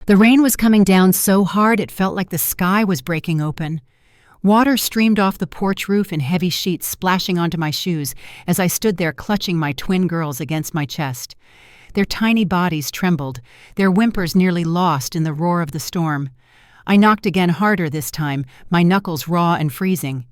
The rain was coming down so hard it felt like the sky was breaking open. Water streamed off the porch roof in heavy sheets splashing onto my shoes as I stood there clutching my twin girls against my chest. Their tiny bodies trembled, their whimpers nearly lost in the roar of the storm. I knocked again harder this time, my knuckles raw and freezing.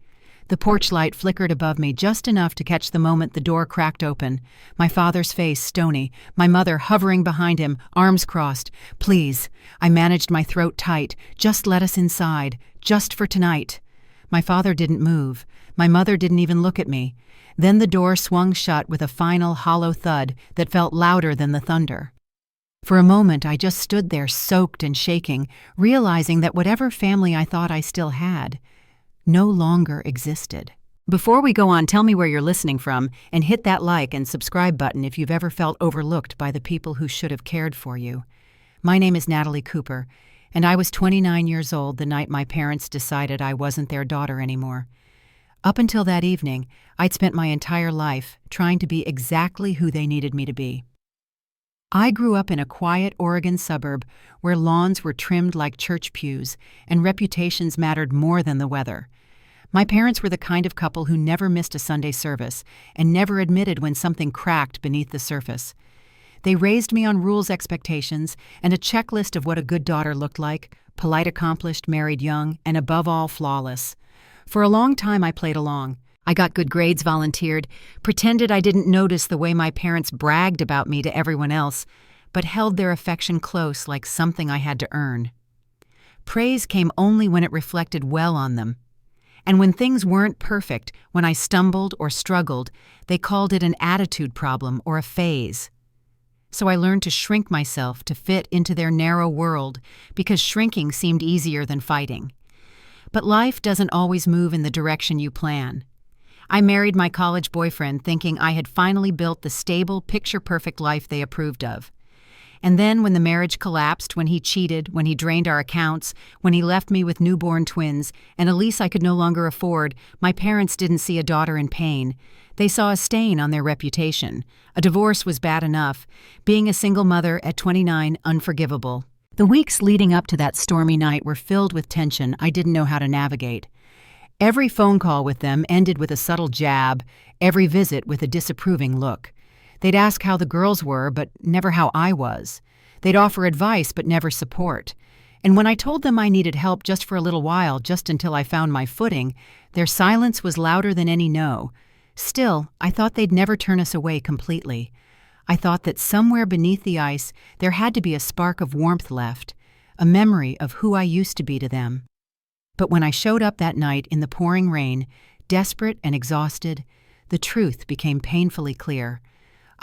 The porch light flickered above me just enough to catch the moment the door cracked open. My father's face stony, my mother hovering behind him, arms crossed. "Please." I managed my throat tight. "Just let us inside. Just for tonight." My father didn't move. My mother didn't even look at me. Then the door swung shut with a final hollow thud that felt louder than the thunder. For a moment I just stood there soaked and shaking, realizing that whatever family I thought I still had no longer existed. Before we go on, tell me where you're listening from and hit that like and subscribe button if you've ever felt overlooked by the people who should have cared for you. My name is Natalie Cooper, and I was 29 years old the night my parents decided I wasn't their daughter anymore. Up until that evening, I'd spent my entire life trying to be exactly who they needed me to be. I grew up in a quiet Oregon suburb where lawns were trimmed like church pews and reputations mattered more than the weather. My parents were the kind of couple who never missed a Sunday service and never admitted when something cracked beneath the surface. They raised me on rules, expectations, and a checklist of what a good daughter looked like: polite, accomplished, married young, and above all, flawless. For a long time I played along. I got good grades, volunteered, pretended I didn't notice the way my parents bragged about me to everyone else, but held their affection close like something I had to earn. Praise came only when it reflected well on them. And when things weren't perfect, when I stumbled or struggled, they called it an attitude problem or a phase. So I learned to shrink myself to fit into their narrow world because shrinking seemed easier than fighting. But life doesn't always move in the direction you plan. I married my college boyfriend thinking I had finally built the stable, picture-perfect life they approved of. And then when the marriage collapsed, when he cheated, when he drained our accounts, when he left me with newborn twins, and a lease I could no longer afford, my parents didn't see a daughter in pain. They saw a stain on their reputation. A divorce was bad enough. Being a single mother at 29, unforgivable. The weeks leading up to that stormy night were filled with tension I didn't know how to navigate. Every phone call with them ended with a subtle jab, every visit with a disapproving look. They'd ask how the girls were, but never how I was. They'd offer advice, but never support. And when I told them I needed help just for a little while, just until I found my footing, their silence was louder than any no. Still, I thought they'd never turn us away completely. I thought that somewhere beneath the ice there had to be a spark of warmth left, a memory of who I used to be to them. But when I showed up that night in the pouring rain, desperate and exhausted, the truth became painfully clear.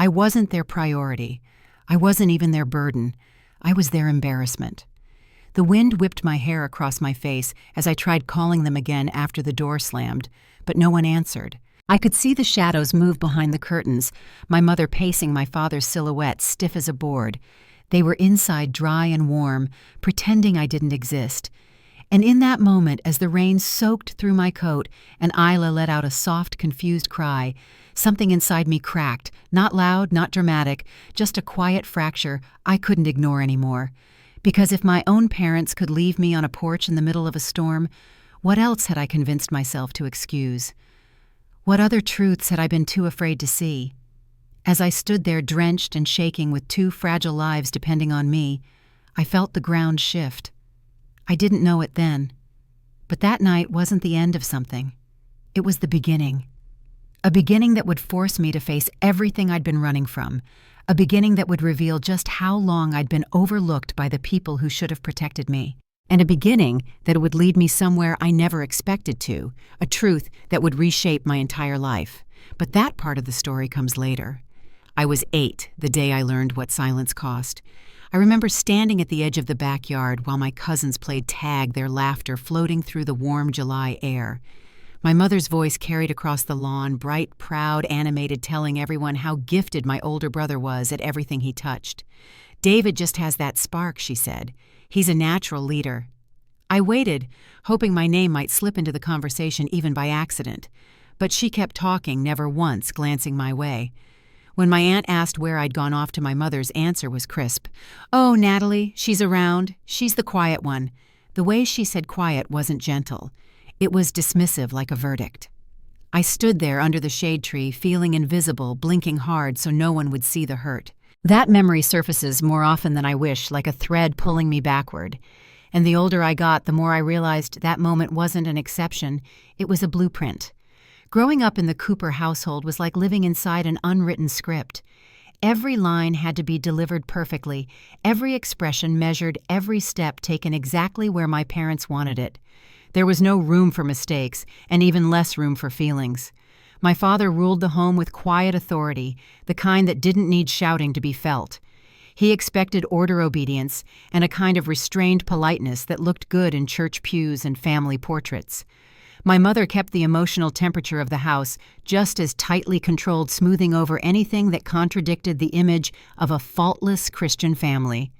I wasn't their priority. I wasn't even their burden. I was their embarrassment. The wind whipped my hair across my face as I tried calling them again after the door slammed, but no one answered. I could see the shadows move behind the curtains, my mother pacing my father's silhouette stiff as a board. They were inside dry and warm, pretending I didn't exist. And in that moment, as the rain soaked through my coat and Isla let out a soft, confused cry, something inside me cracked, not loud, not dramatic, just a quiet fracture I couldn't ignore anymore. Because if my own parents could leave me on a porch in the middle of a storm, what else had I convinced myself to excuse? What other truths had I been too afraid to see? As I stood there drenched and shaking with two fragile lives depending on me, I felt the ground shift. I didn't know it then, but that night wasn't the end of something. It was the beginning. A beginning that would force me to face everything I'd been running from. A beginning that would reveal just how long I'd been overlooked by the people who should have protected me. And a beginning that would lead me somewhere I never expected to. A truth that would reshape my entire life. But that part of the story comes later. I was 8 the day I learned what silence cost. I remember standing at the edge of the backyard while my cousins played tag, their laughter floating through the warm July air. My mother's voice carried across the lawn, bright, proud, animated, telling everyone how gifted my older brother was at everything he touched. "David just has that spark," she said. "He's a natural leader." I waited, hoping my name might slip into the conversation even by accident. But she kept talking, never once glancing my way. When my aunt asked where I'd gone off to, my mother's answer was crisp. "Oh, Natalie, she's around. She's the quiet one." The way she said quiet wasn't gentle. It was dismissive, like a verdict. I stood there under the shade tree, feeling invisible, blinking hard so no one would see the hurt. That memory surfaces more often than I wish, like a thread pulling me backward. And the older I got, the more I realized that moment wasn't an exception, it was a blueprint. Growing up in the Cooper household was like living inside an unwritten script. Every line had to be delivered perfectly, every expression measured, every step taken exactly where my parents wanted it. There was no room for mistakes, and even less room for feelings. My father ruled the home with quiet authority, the kind that didn't need shouting to be felt. He expected order, obedience, and a kind of restrained politeness that looked good in church pews and family portraits. My mother kept the emotional temperature of the house just as tightly controlled, smoothing over anything that contradicted the image of a faultless Christian family.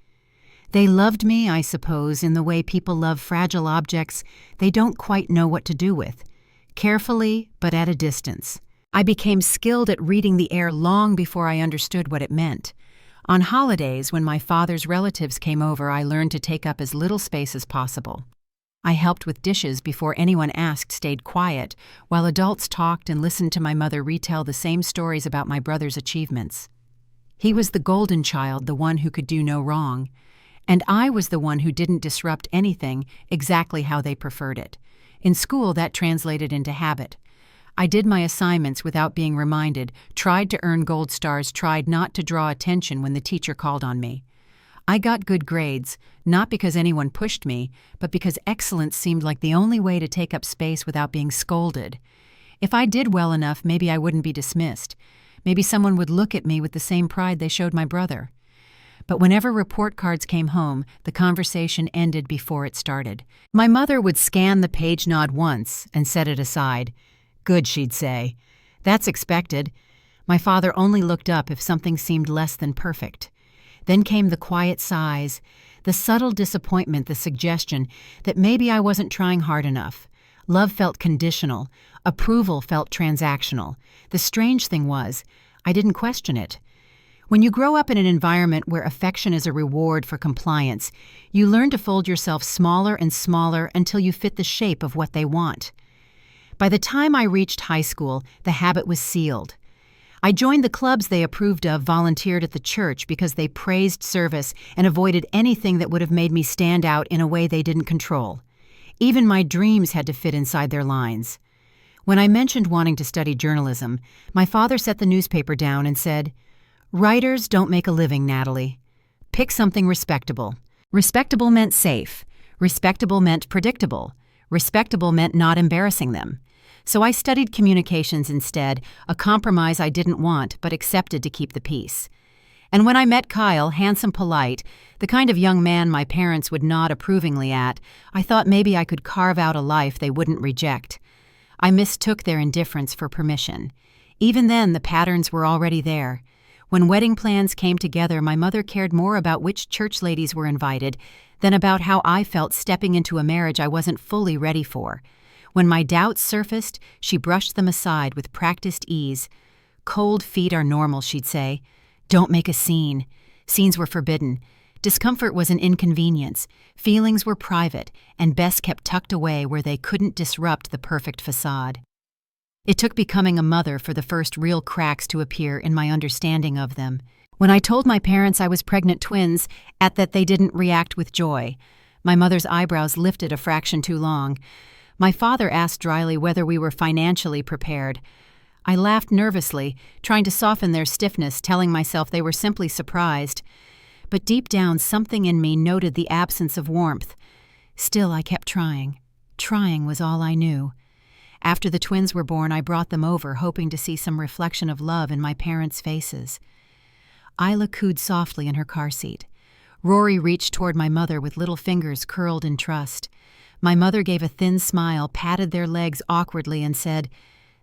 They loved me, I suppose, in the way people love fragile objects they don't quite know what to do with. Carefully, but at a distance. I became skilled at reading the air long before I understood what it meant. On holidays, when my father's relatives came over, I learned to take up as little space as possible. I helped with dishes before anyone asked, stayed quiet, while adults talked and listened to my mother retell the same stories about my brother's achievements. He was the golden child, the one who could do no wrong. And I was the one who didn't disrupt anything exactly how they preferred it. In school, that translated into habit. I did my assignments without being reminded, tried to earn gold stars, tried not to draw attention when the teacher called on me. I got good grades, not because anyone pushed me, but because excellence seemed like the only way to take up space without being scolded. If I did well enough, maybe I wouldn't be dismissed. Maybe someone would look at me with the same pride they showed my brother. But whenever report cards came home, the conversation ended before it started. My mother would scan the page, nod once, and set it aside. "Good," she'd say. "That's expected." My father only looked up if something seemed less than perfect. Then came the quiet sighs, the subtle disappointment, the suggestion that maybe I wasn't trying hard enough. Love felt conditional. Approval felt transactional. The strange thing was, I didn't question it. When you grow up in an environment where affection is a reward for compliance, you learn to fold yourself smaller and smaller until you fit the shape of what they want. By the time I reached high school, the habit was sealed. I joined the clubs they approved of, volunteered at the church because they praised service and avoided anything that would have made me stand out in a way they didn't control. Even my dreams had to fit inside their lines. When I mentioned wanting to study journalism, my father set the newspaper down and said, "Writers don't make a living, Natalie. Pick something respectable." Respectable meant safe. Respectable meant predictable. Respectable meant not embarrassing them. So I studied communications instead, a compromise I didn't want but accepted to keep the peace. And when I met Kyle, handsome, polite, the kind of young man my parents would nod approvingly at, I thought maybe I could carve out a life they wouldn't reject. I mistook their indifference for permission. Even then, the patterns were already there. When wedding plans came together, my mother cared more about which church ladies were invited than about how I felt stepping into a marriage I wasn't fully ready for. When my doubts surfaced, she brushed them aside with practiced ease. "Cold feet are normal," she'd say. "Don't make a scene." Scenes were forbidden. Discomfort was an inconvenience. Feelings were private, and best kept tucked away where they couldn't disrupt the perfect facade. It took becoming a mother for the first real cracks to appear in my understanding of them. When I told my parents I was pregnant twins, at that they didn't react with joy. My mother's eyebrows lifted a fraction too long. My father asked dryly whether we were financially prepared. I laughed nervously, trying to soften their stiffness, telling myself they were simply surprised. But deep down, something in me noted the absence of warmth. Still, I kept trying. Trying was all I knew. After the twins were born, I brought them over, hoping to see some reflection of love in my parents' faces. Isla cooed softly in her car seat. Rory reached toward my mother with little fingers curled in trust. My mother gave a thin smile, patted their legs awkwardly, and said,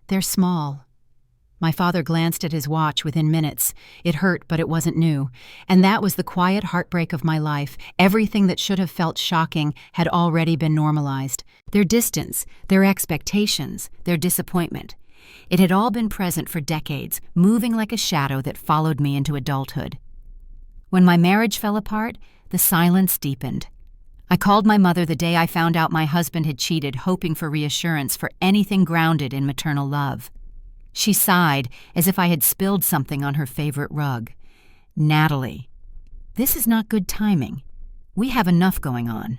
"They're small." My father glanced at his watch within minutes. It hurt, but it wasn't new. And that was the quiet heartbreak of my life. Everything that should have felt shocking had already been normalized. Their distance, their expectations, their disappointment. It had all been present for decades, moving like a shadow that followed me into adulthood. When my marriage fell apart, the silence deepened. I called my mother the day I found out my husband had cheated, hoping for reassurance for anything grounded in maternal love. She sighed as if I had spilled something on her favorite rug. "Natalie, this is not good timing. We have enough going on."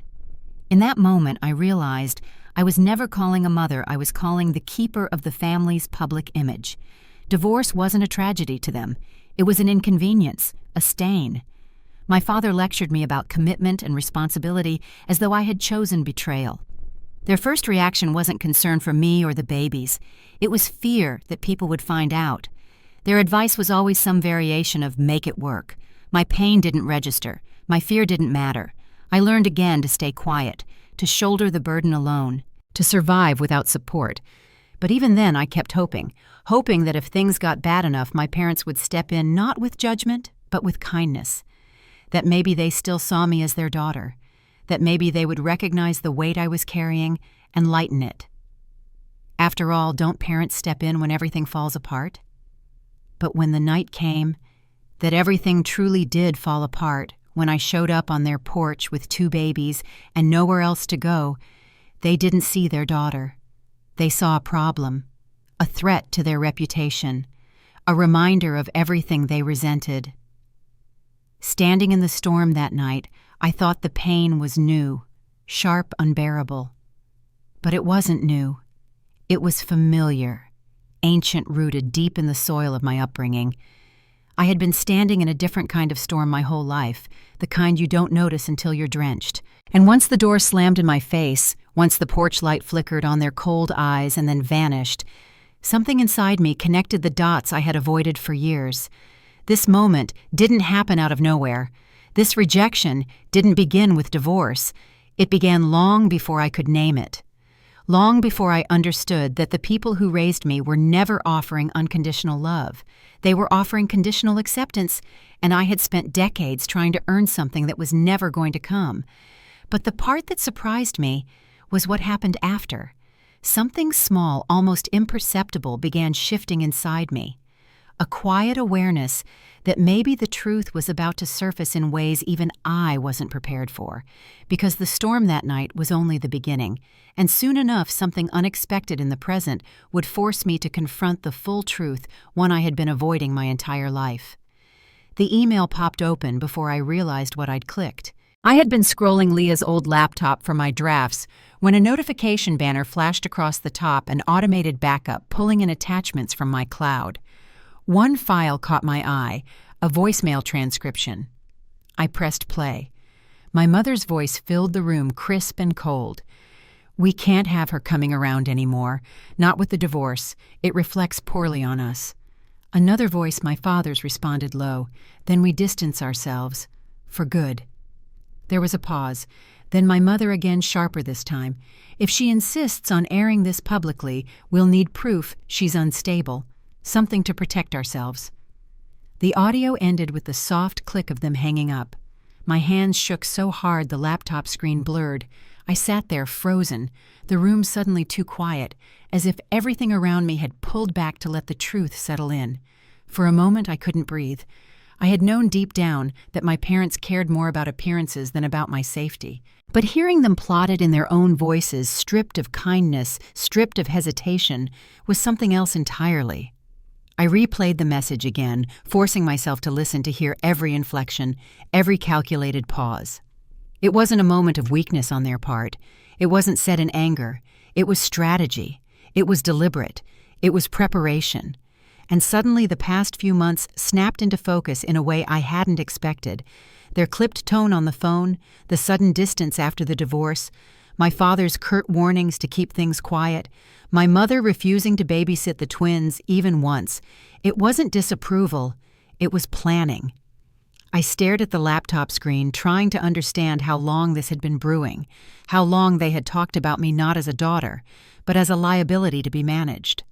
In that moment, I realized I was never calling a mother, I was calling the keeper of the family's public image. Divorce wasn't a tragedy to them. It was an inconvenience, a stain. My father lectured me about commitment and responsibility as though I had chosen betrayal. Their first reaction wasn't concern for me or the babies. It was fear that people would find out. Their advice was always some variation of make it work. My pain didn't register. My fear didn't matter. I learned again to stay quiet, to shoulder the burden alone, to survive without support. But even then I kept hoping that if things got bad enough, my parents would step in not with judgment, but with kindness. That maybe they still saw me as their daughter. That maybe they would recognize the weight I was carrying and lighten it. After all, don't parents step in when everything falls apart? But when the night came, that everything truly did fall apart, when I showed up on their porch with 2 babies and nowhere else to go, they didn't see their daughter. They saw a problem, a threat to their reputation, a reminder of everything they resented. Standing in the storm that night, I thought the pain was new, sharp, unbearable. But it wasn't new. It was familiar, ancient-rooted deep in the soil of my upbringing. I had been standing in a different kind of storm my whole life, the kind you don't notice until you're drenched. And once the door slammed in my face, once the porch light flickered on their cold eyes and then vanished, something inside me connected the dots I had avoided for years. This moment didn't happen out of nowhere. This rejection didn't begin with divorce. It began long before I could name it. Long before I understood that the people who raised me were never offering unconditional love. They were offering conditional acceptance, and I had spent decades trying to earn something that was never going to come. But the part that surprised me was what happened after. Something small, almost imperceptible, began shifting inside me. A quiet awareness that maybe the truth was about to surface in ways even I wasn't prepared for, because the storm that night was only the beginning, and soon enough something unexpected in the present would force me to confront the full truth, one I had been avoiding my entire life. The email popped open before I realized what I'd clicked. I had been scrolling Leah's old laptop for my drafts when a notification banner flashed across the top, an automated backup pulling in attachments from my cloud. One file caught my eye, a voicemail transcription. I pressed play. My mother's voice filled the room, crisp and cold. "We can't have her coming around anymore, not with the divorce. It reflects poorly on us." Another voice, my father's, responded low. "Then we distance ourselves. For good." There was a pause. Then my mother again, sharper this time. "If she insists on airing this publicly, we'll need proof she's unstable. Something to protect ourselves." The audio ended with the soft click of them hanging up. My hands shook so hard the laptop screen blurred. I sat there frozen, the room suddenly too quiet, as if everything around me had pulled back to let the truth settle in. For a moment I couldn't breathe. I had known deep down that my parents cared more about appearances than about my safety. But hearing them plotted in their own voices, stripped of kindness, stripped of hesitation, was something else entirely. I replayed the message again, forcing myself to listen to hear every inflection, every calculated pause. It wasn't a moment of weakness on their part. It wasn't said in anger. It was strategy. It was deliberate. It was preparation. And suddenly the past few months snapped into focus in a way I hadn't expected. Their clipped tone on the phone, the sudden distance after the divorce, my father's curt warnings to keep things quiet, my mother refusing to babysit the twins even once. It wasn't disapproval, it was planning. I stared at the laptop screen, trying to understand how long this had been brewing, how long they had talked about me not as a daughter, but as a liability to be managed.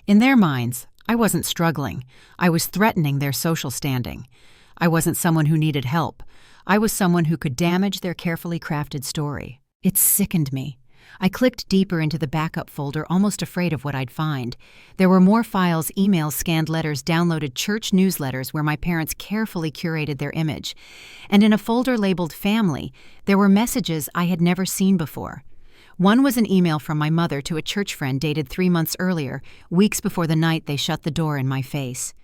In their minds, I wasn't struggling. I was threatening their social standing. I wasn't someone who needed help. I was someone who could damage their carefully crafted story. It sickened me. I clicked deeper into the backup folder, almost afraid of what I'd find. There were more files, emails, scanned letters, downloaded church newsletters where my parents carefully curated their image. And in a folder labeled Family, there were messages I had never seen before. One was an email from my mother to a church friend dated 3 months earlier, weeks before the night they shut the door in my face.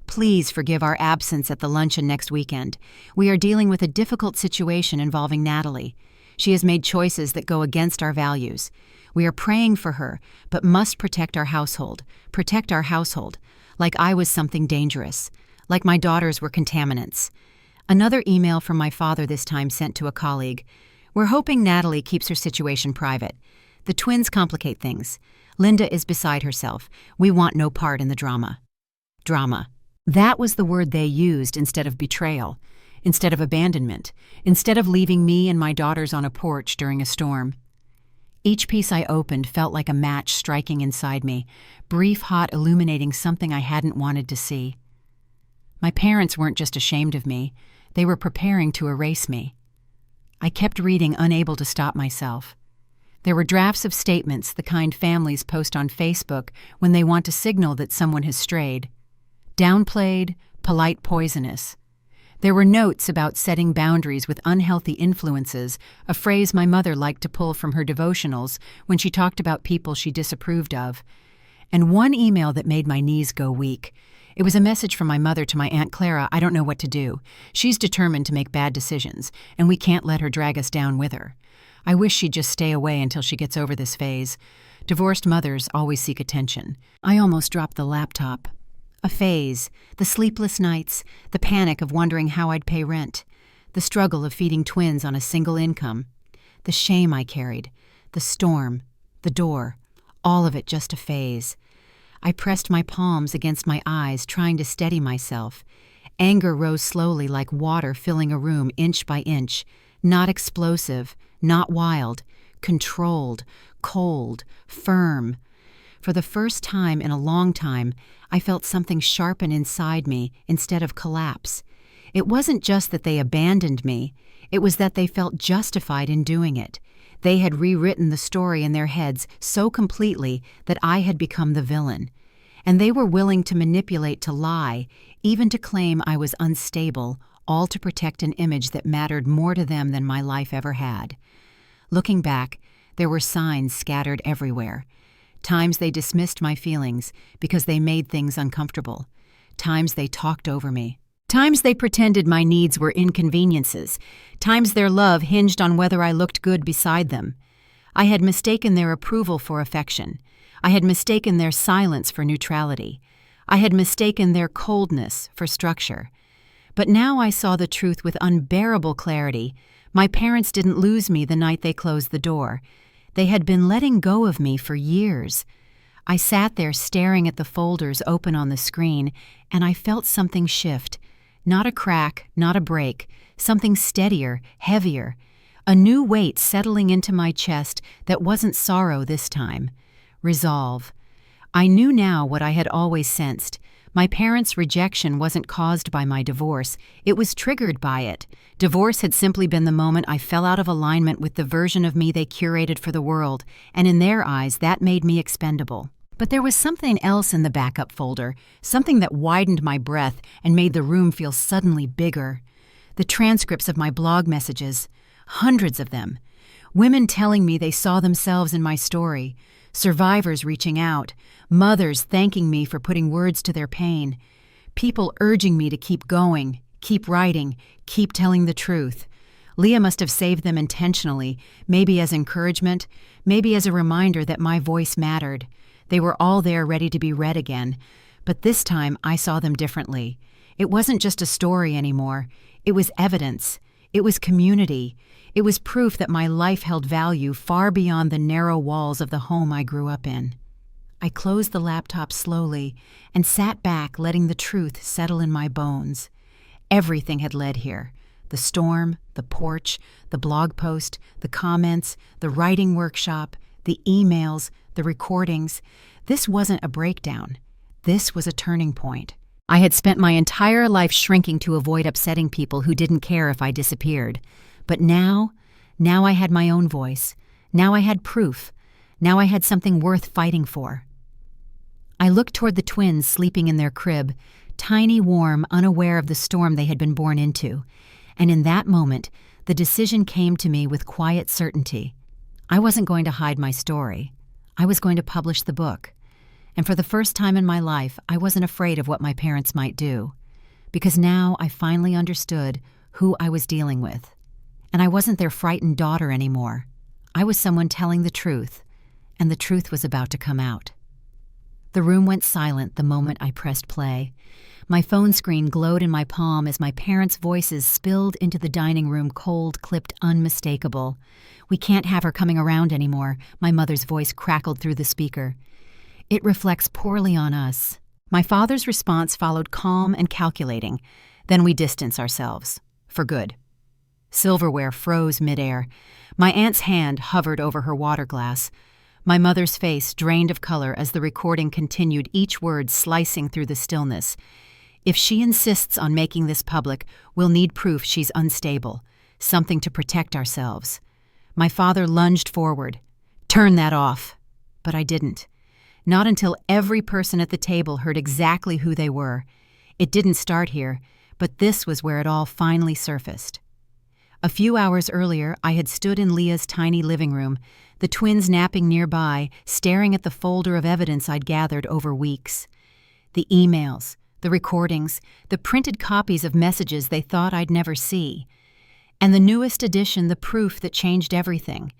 Please forgive our absence at the luncheon next weekend. We are dealing with a difficult situation involving Natalie. She has made choices that go against our values. We are praying for her, but must protect our household. Protect our household. Like I was something dangerous. Like my daughters were contaminants. Another email from my father, this time sent to a colleague. We're hoping Natalie keeps her situation private. The twins complicate things. Linda is beside herself. We want no part in the drama. Drama. That was the word they used instead of betrayal. Instead of abandonment, instead of leaving me and my daughters on a porch during a storm. Each piece I opened felt like a match striking inside me, brief, hot, illuminating something I hadn't wanted to see. My parents weren't just ashamed of me, they were preparing to erase me. I kept reading, unable to stop myself. There were drafts of statements, the kind families post on Facebook when they want to signal that someone has strayed. Downplayed, polite, poisonous. There were notes about setting boundaries with unhealthy influences, a phrase my mother liked to pull from her devotionals when she talked about people she disapproved of. And one email that made my knees go weak. It was a message from my mother to my Aunt Clara. I don't know what to do. She's determined to make bad decisions, and we can't let her drag us down with her. I wish she'd just stay away until she gets over this phase. Divorced mothers always seek attention. I almost dropped the laptop. A phase, the sleepless nights, the panic of wondering how I'd pay rent, the struggle of feeding twins on a single income, the shame I carried, the storm, the door, all of it just a phase. I pressed my palms against my eyes, trying to steady myself. Anger rose slowly like water filling a room inch by inch, not explosive, not wild, controlled, cold, firm. For the first time in a long time, I felt something sharpen inside me instead of collapse. It wasn't just that they abandoned me, it was that they felt justified in doing it. They had rewritten the story in their heads so completely that I had become the villain. And they were willing to manipulate, to lie, even to claim I was unstable, all to protect an image that mattered more to them than my life ever had. Looking back, there were signs scattered everywhere. Times they dismissed my feelings because they made things uncomfortable. Times they talked over me. Times they pretended my needs were inconveniences. Times their love hinged on whether I looked good beside them. I had mistaken their approval for affection. I had mistaken their silence for neutrality. I had mistaken their coldness for structure. But now I saw the truth with unbearable clarity. My parents didn't lose me the night they closed the door. They had been letting go of me for years. I sat there staring at the folders open on the screen, and I felt something shift. Not a crack, not a break, something steadier, heavier. A new weight settling into my chest that wasn't sorrow this time. Resolve. I knew now what I had always sensed. My parents' rejection wasn't caused by my divorce. It was triggered by it. Divorce had simply been the moment I fell out of alignment with the version of me they curated for the world, and in their eyes, that made me expendable. But there was something else in the backup folder, something that widened my breath and made the room feel suddenly bigger. The transcripts of my blog messages, hundreds of them. Women telling me they saw themselves in my story. Survivors reaching out, mothers thanking me for putting words to their pain, people urging me to keep going, keep writing, keep telling the truth. Leah must have saved them intentionally, maybe as encouragement, maybe as a reminder that my voice mattered. They were all there ready to be read again, but this time I saw them differently. It wasn't just a story anymore. It was evidence. It was community. It was proof that my life held value far beyond the narrow walls of the home I grew up in. I closed the laptop slowly and sat back, letting the truth settle in my bones. Everything had led here. The storm, the porch, the blog post, the comments, the writing workshop, the emails, the recordings. This wasn't a breakdown. This was a turning point. I had spent my entire life shrinking to avoid upsetting people who didn't care if I disappeared. But now I had my own voice. Now I had proof. Now I had something worth fighting for. I looked toward the twins sleeping in their crib, tiny, warm, unaware of the storm they had been born into, and in that moment, the decision came to me with quiet certainty. I wasn't going to hide my story. I was going to publish the book. And for the first time in my life, I wasn't afraid of what my parents might do, because now I finally understood who I was dealing with. And I wasn't their frightened daughter anymore. I was someone telling the truth, and the truth was about to come out. The room went silent the moment I pressed play. My phone screen glowed in my palm as my parents' voices spilled into the dining room, cold, clipped, unmistakable. "We can't have her coming around anymore," my mother's voice crackled through the speaker. "It reflects poorly on us." My father's response followed calm and calculating. Then we distanced ourselves. For good. Silverware froze midair. My aunt's hand hovered over her water glass. My mother's face drained of color as the recording continued, each word slicing through the stillness. "If she insists on making this public, we'll need proof she's unstable, something to protect ourselves." My father lunged forward. "Turn that off." But I didn't. Not until every person at the table heard exactly who they were. It didn't start here, but this was where it all finally surfaced. A few hours earlier, I had stood in Leah's tiny living room, the twins napping nearby, staring at the folder of evidence I'd gathered over weeks. The emails, the recordings, the printed copies of messages they thought I'd never see. And the newest addition, the proof that changed everything.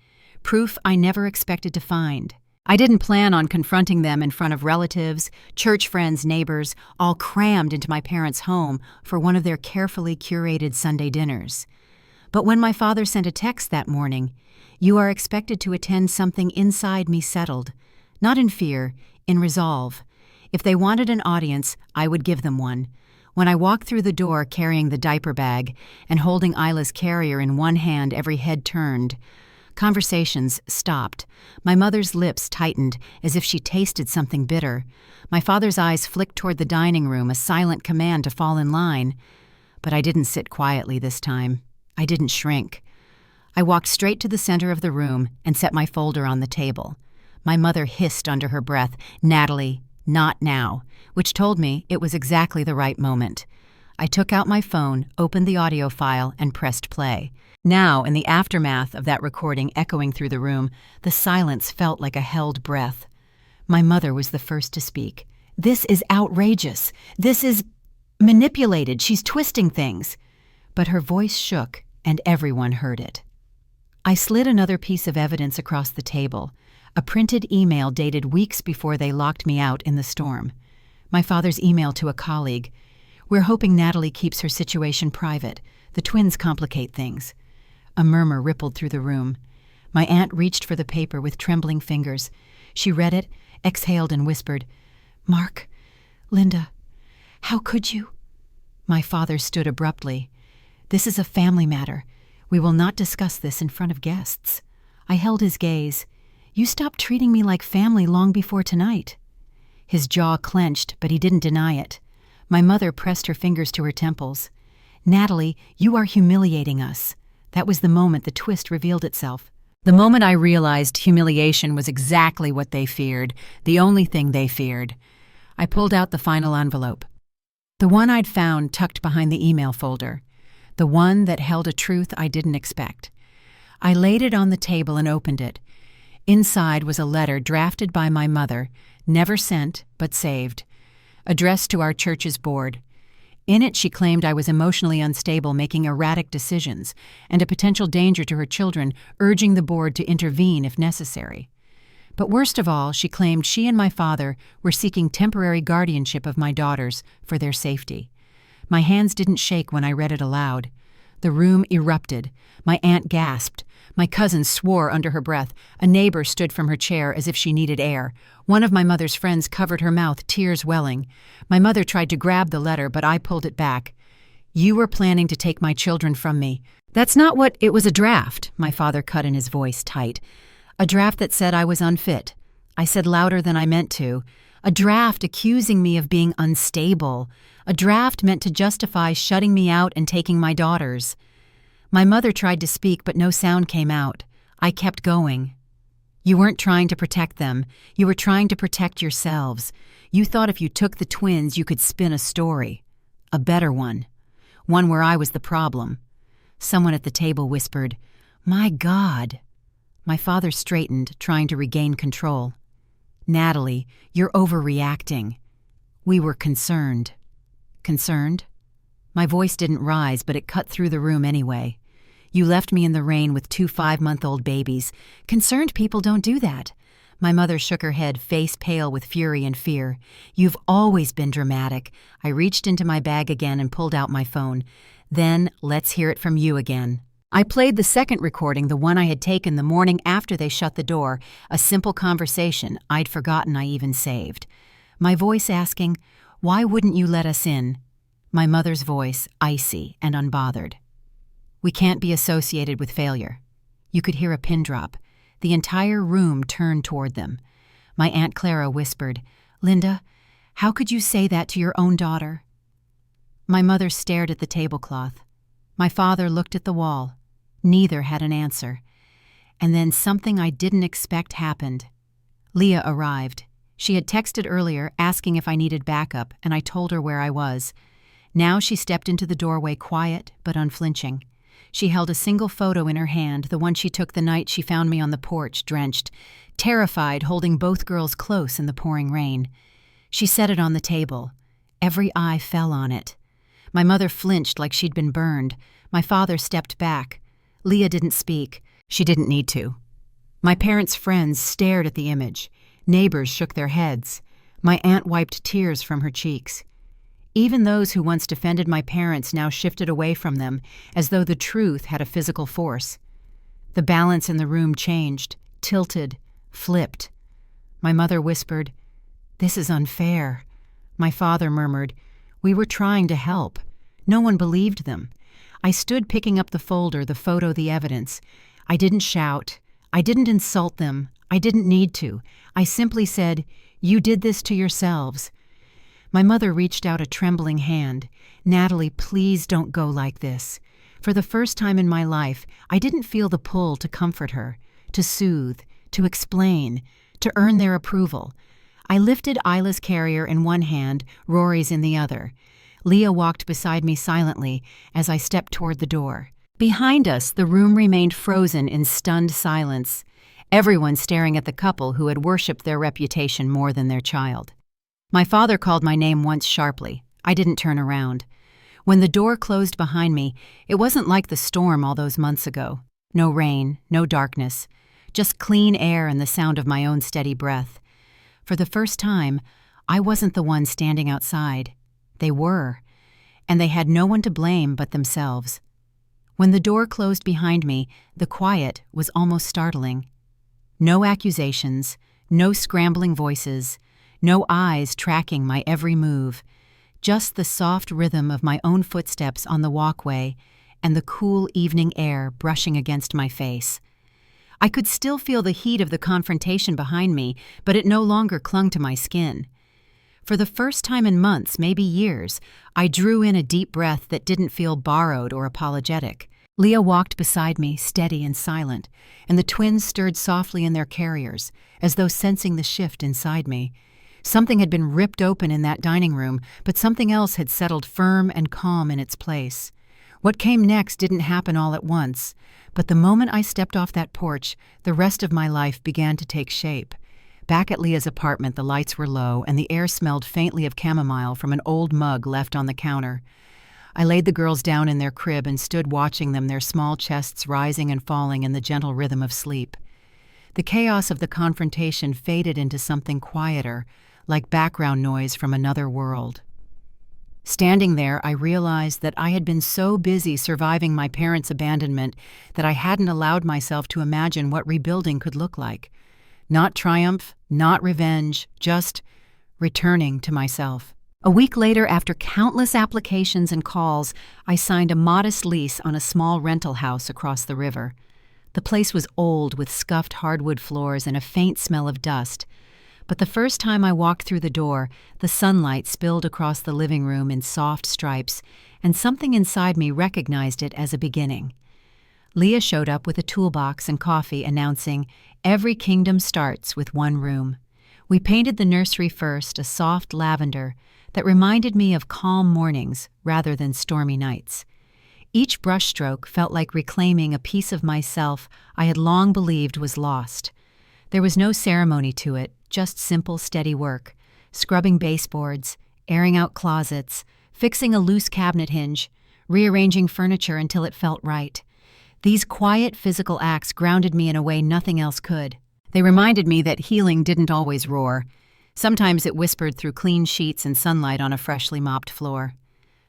Proof I never expected to find. I didn't plan on confronting them in front of relatives, church friends, neighbors, all crammed into my parents' home for one of their carefully curated Sunday dinners. But when my father sent a text that morning, "You are expected to attend," something inside me settled. Not in fear, in resolve. If they wanted an audience, I would give them one. When I walked through the door carrying the diaper bag and holding Isla's carrier in one hand, every head turned. Conversations stopped. My mother's lips tightened as if she tasted something bitter. My father's eyes flicked toward the dining room, a silent command to fall in line. But I didn't sit quietly this time. I didn't shrink. I walked straight to the center of the room and set my folder on the table. My mother hissed under her breath, "Natalie, not now," which told me it was exactly the right moment. I took out my phone, opened the audio file, and pressed play. Now, in the aftermath of that recording echoing through the room, the silence felt like a held breath. My mother was the first to speak. "This is outrageous. This is manipulated. She's twisting things." But her voice shook, and everyone heard it. I slid another piece of evidence across the table, a printed email dated weeks before they locked me out in the storm. My father's email to a colleague. "We're hoping Natalie keeps her situation private. The twins complicate things." A murmur rippled through the room. My aunt reached for the paper with trembling fingers. She read it, exhaled, and whispered, "Mark, Linda, how could you?" My father stood abruptly. "This is a family matter. We will not discuss this in front of guests." I held his gaze. "You stopped treating me like family long before tonight." His jaw clenched, but he didn't deny it. My mother pressed her fingers to her temples. "Natalie, you are humiliating us." That was the moment the twist revealed itself. The moment I realized humiliation was exactly what they feared, the only thing they feared. I pulled out the final envelope. The one I'd found tucked behind the email folder. The one that held a truth I didn't expect. I laid it on the table and opened it. Inside was a letter drafted by my mother, never sent but saved, addressed to our church's board. In it, she claimed I was emotionally unstable, making erratic decisions, and a potential danger to her children, urging the board to intervene if necessary. But worst of all, she claimed she and my father were seeking temporary guardianship of my daughters for their safety. My hands didn't shake when I read it aloud. The room erupted. My aunt gasped. My cousin swore under her breath. A neighbor stood from her chair as if she needed air. One of my mother's friends covered her mouth, tears welling. My mother tried to grab the letter, but I pulled it back. "You were planning to take my children from me." "That's not what—" "It was a draft," my father cut in, his voice tight. "A draft that said I was unfit." I said louder than I meant to. "A draft accusing me of being unstable. A draft meant to justify shutting me out and taking my daughters." My mother tried to speak, but no sound came out. I kept going. You weren't trying to protect them. You were trying to protect yourselves. You thought if you took the twins, you could spin a story. A better one. One where I was the problem. Someone at the table whispered, "My God." My father straightened, trying to regain control. "Natalie, you're overreacting." We were concerned. Concerned? My voice didn't rise, but it cut through the room anyway. "You left me in the rain with 2 5-month-old babies. Concerned people don't do that." My mother shook her head, face pale with fury and fear. "You've always been dramatic." I reached into my bag again and pulled out my phone. "Then, let's hear it from you again." I played the second recording, the one I had taken the morning after they shut the door, a simple conversation I'd forgotten I even saved. My voice asking, "Why wouldn't you let us in?" My mother's voice, icy and unbothered. "We can't be associated with failure." You could hear a pin drop. The entire room turned toward them. My Aunt Clara whispered, "Linda, how could you say that to your own daughter?" My mother stared at the tablecloth. My father looked at the wall. Neither had an answer. And then something I didn't expect happened. Leah arrived. She had texted earlier asking if I needed backup, and I told her where I was. Now she stepped into the doorway, quiet but unflinching. She held a single photo in her hand, the one she took the night she found me on the porch, drenched, terrified, holding both girls close in the pouring rain. She set it on the table. Every eye fell on it. My mother flinched like she'd been burned. My father stepped back. Leah didn't speak. She didn't need to. My parents' friends stared at the image. Neighbors shook their heads. My aunt wiped tears from her cheeks. Even those who once defended my parents now shifted away from them, as though the truth had a physical force. The balance in the room changed, tilted, flipped. My mother whispered, "This is unfair." My father murmured, "We were trying to help." No one believed them. I stood picking up the folder, the photo, the evidence. I didn't shout. I didn't insult them. I didn't need to. I simply said, "You did this to yourselves." My mother reached out a trembling hand. "Natalie, please don't go like this." For the first time in my life, I didn't feel the pull to comfort her, to soothe, to explain, to earn their approval. I lifted Isla's carrier in one hand, Rory's in the other. Leah walked beside me silently as I stepped toward the door. Behind us, the room remained frozen in stunned silence, everyone staring at the couple who had worshipped their reputation more than their child. My father called my name once sharply. I didn't turn around. When the door closed behind me, it wasn't like the storm all those months ago. No rain, no darkness, just clean air and the sound of my own steady breath. For the first time, I wasn't the one standing outside. They were, and they had no one to blame but themselves. When the door closed behind me, the quiet was almost startling. No accusations, no scrambling voices, no eyes tracking my every move, just the soft rhythm of my own footsteps on the walkway and the cool evening air brushing against my face. I could still feel the heat of the confrontation behind me, but it no longer clung to my skin. For the first time in months, maybe years, I drew in a deep breath that didn't feel borrowed or apologetic. Leah walked beside me, steady and silent, and the twins stirred softly in their carriers, as though sensing the shift inside me. Something had been ripped open in that dining room, but something else had settled firm and calm in its place. What came next didn't happen all at once, but the moment I stepped off that porch, the rest of my life began to take shape. Back at Leah's apartment, the lights were low, and the air smelled faintly of chamomile from an old mug left on the counter. I laid the girls down in their crib and stood watching them, their small chests rising and falling in the gentle rhythm of sleep. The chaos of the confrontation faded into something quieter, like background noise from another world. Standing there, I realized that I had been so busy surviving my parents' abandonment that I hadn't allowed myself to imagine what rebuilding could look like. Not triumph, not revenge, just returning to myself. A week later, after countless applications and calls, I signed a modest lease on a small rental house across the river. The place was old, with scuffed hardwood floors and a faint smell of dust. But the first time I walked through the door, the sunlight spilled across the living room in soft stripes, and something inside me recognized it as a beginning. Leah showed up with a toolbox and coffee, announcing, "Every kingdom starts with one room." We painted the nursery first, a soft lavender that reminded me of calm mornings rather than stormy nights. Each brushstroke felt like reclaiming a piece of myself I had long believed was lost. There was no ceremony to it, just simple, steady work, scrubbing baseboards, airing out closets, fixing a loose cabinet hinge, rearranging furniture until it felt right. These quiet physical acts grounded me in a way nothing else could. They reminded me that healing didn't always roar. Sometimes it whispered through clean sheets and sunlight on a freshly mopped floor.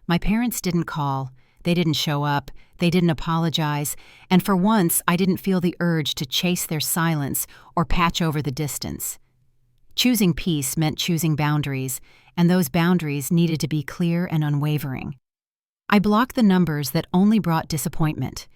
My parents didn't call. They didn't show up. They didn't apologize. And for once, I didn't feel the urge to chase their silence or patch over the distance. Choosing peace meant choosing boundaries, and those boundaries needed to be clear and unwavering. I blocked the numbers that only brought disappointment.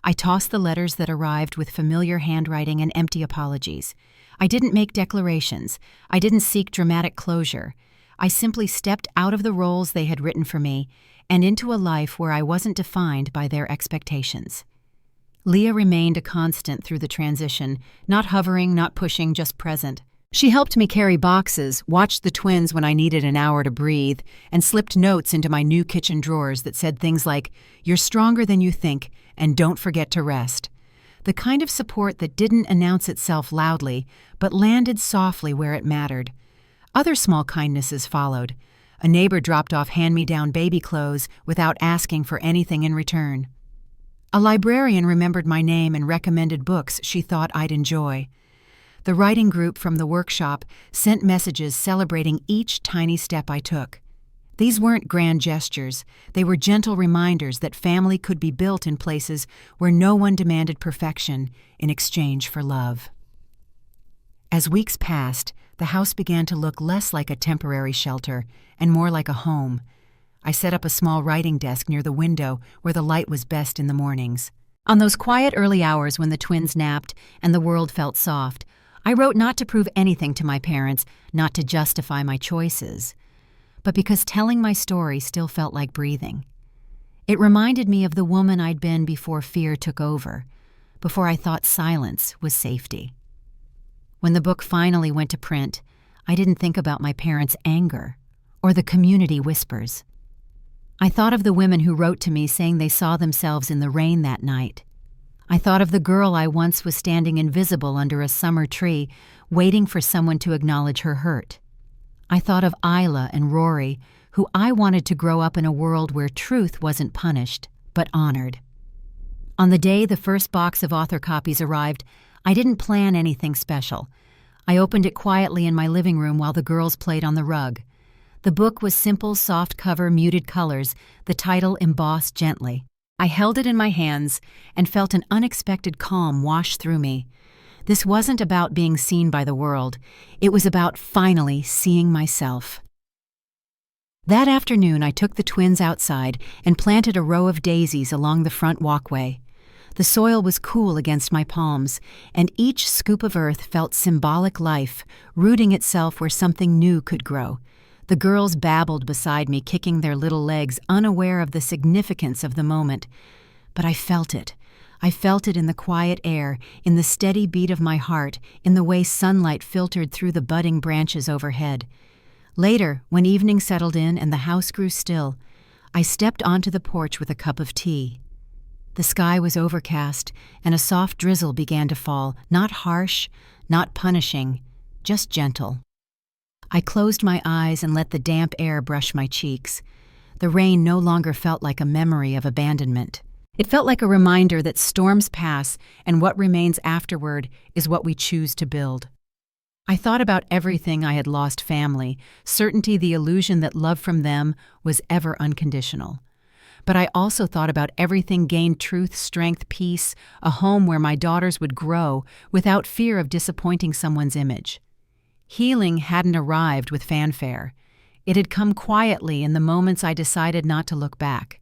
I tossed the letters that arrived with familiar handwriting and empty apologies. I didn't make declarations. I didn't seek dramatic closure. I simply stepped out of the roles they had written for me and into a life where I wasn't defined by their expectations. Leah remained a constant through the transition, not hovering, not pushing, just present. She helped me carry boxes, watched the twins when I needed an hour to breathe, and slipped notes into my new kitchen drawers that said things like, "You're stronger than you think, and don't forget to rest." The kind of support that didn't announce itself loudly, but landed softly where it mattered. Other small kindnesses followed. A neighbor dropped off hand-me-down baby clothes without asking for anything in return. A librarian remembered my name and recommended books she thought I'd enjoy. The writing group from the workshop sent messages celebrating each tiny step I took. These weren't grand gestures. They were gentle reminders that family could be built in places where no one demanded perfection in exchange for love. As weeks passed, the house began to look less like a temporary shelter and more like a home. I set up a small writing desk near the window where the light was best in the mornings. On those quiet early hours when the twins napped and the world felt soft, I wrote not to prove anything to my parents, not to justify my choices, but because telling my story still felt like breathing. It reminded me of the woman I'd been before fear took over, before I thought silence was safety. When the book finally went to print, I didn't think about my parents' anger or the community whispers. I thought of the women who wrote to me saying they saw themselves in the rain that night. I thought of the girl I once was standing invisible under a summer tree, waiting for someone to acknowledge her hurt. I thought of Isla and Rory, who I wanted to grow up in a world where truth wasn't punished, but honored. On the day the first box of author copies arrived, I didn't plan anything special. I opened it quietly in my living room while the girls played on the rug. The book was simple, soft cover, muted colors, the title embossed gently. I held it in my hands and felt an unexpected calm wash through me. This wasn't about being seen by the world. It was about finally seeing myself. That afternoon, I took the twins outside and planted a row of daisies along the front walkway. The soil was cool against my palms, and each scoop of earth felt symbolic life, rooting itself where something new could grow. The girls babbled beside me, kicking their little legs, unaware of the significance of the moment. But I felt it. I felt it in the quiet air, in the steady beat of my heart, in the way sunlight filtered through the budding branches overhead. Later, when evening settled in and the house grew still, I stepped onto the porch with a cup of tea. The sky was overcast, and a soft drizzle began to fall, not harsh, not punishing, just gentle. I closed my eyes and let the damp air brush my cheeks. The rain no longer felt like a memory of abandonment. It felt like a reminder that storms pass and what remains afterward is what we choose to build. I thought about everything I had lost: family, certainty, the illusion that love from them was ever unconditional. But I also thought about everything gained: truth, strength, peace, a home where my daughters would grow without fear of disappointing someone's image. Healing hadn't arrived with fanfare. It had come quietly in the moments I decided not to look back.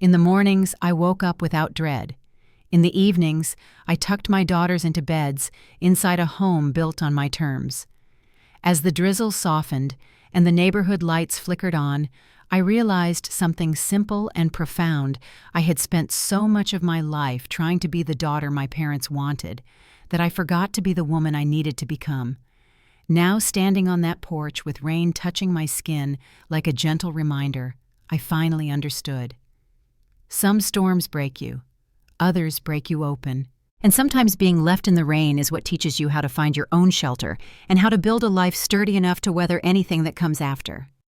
In the mornings, I woke up without dread. In the evenings, I tucked my daughters into beds inside a home built on my terms. As the drizzle softened and the neighborhood lights flickered on, I realized something simple and profound. I had spent so much of my life trying to be the daughter my parents wanted that I forgot to be the woman I needed to become. Now, standing on that porch with rain touching my skin like a gentle reminder, I finally understood. Some storms break you, others break you open. And sometimes being left in the rain is what teaches you how to find your own shelter and how to build a life sturdy enough to weather anything that comes after.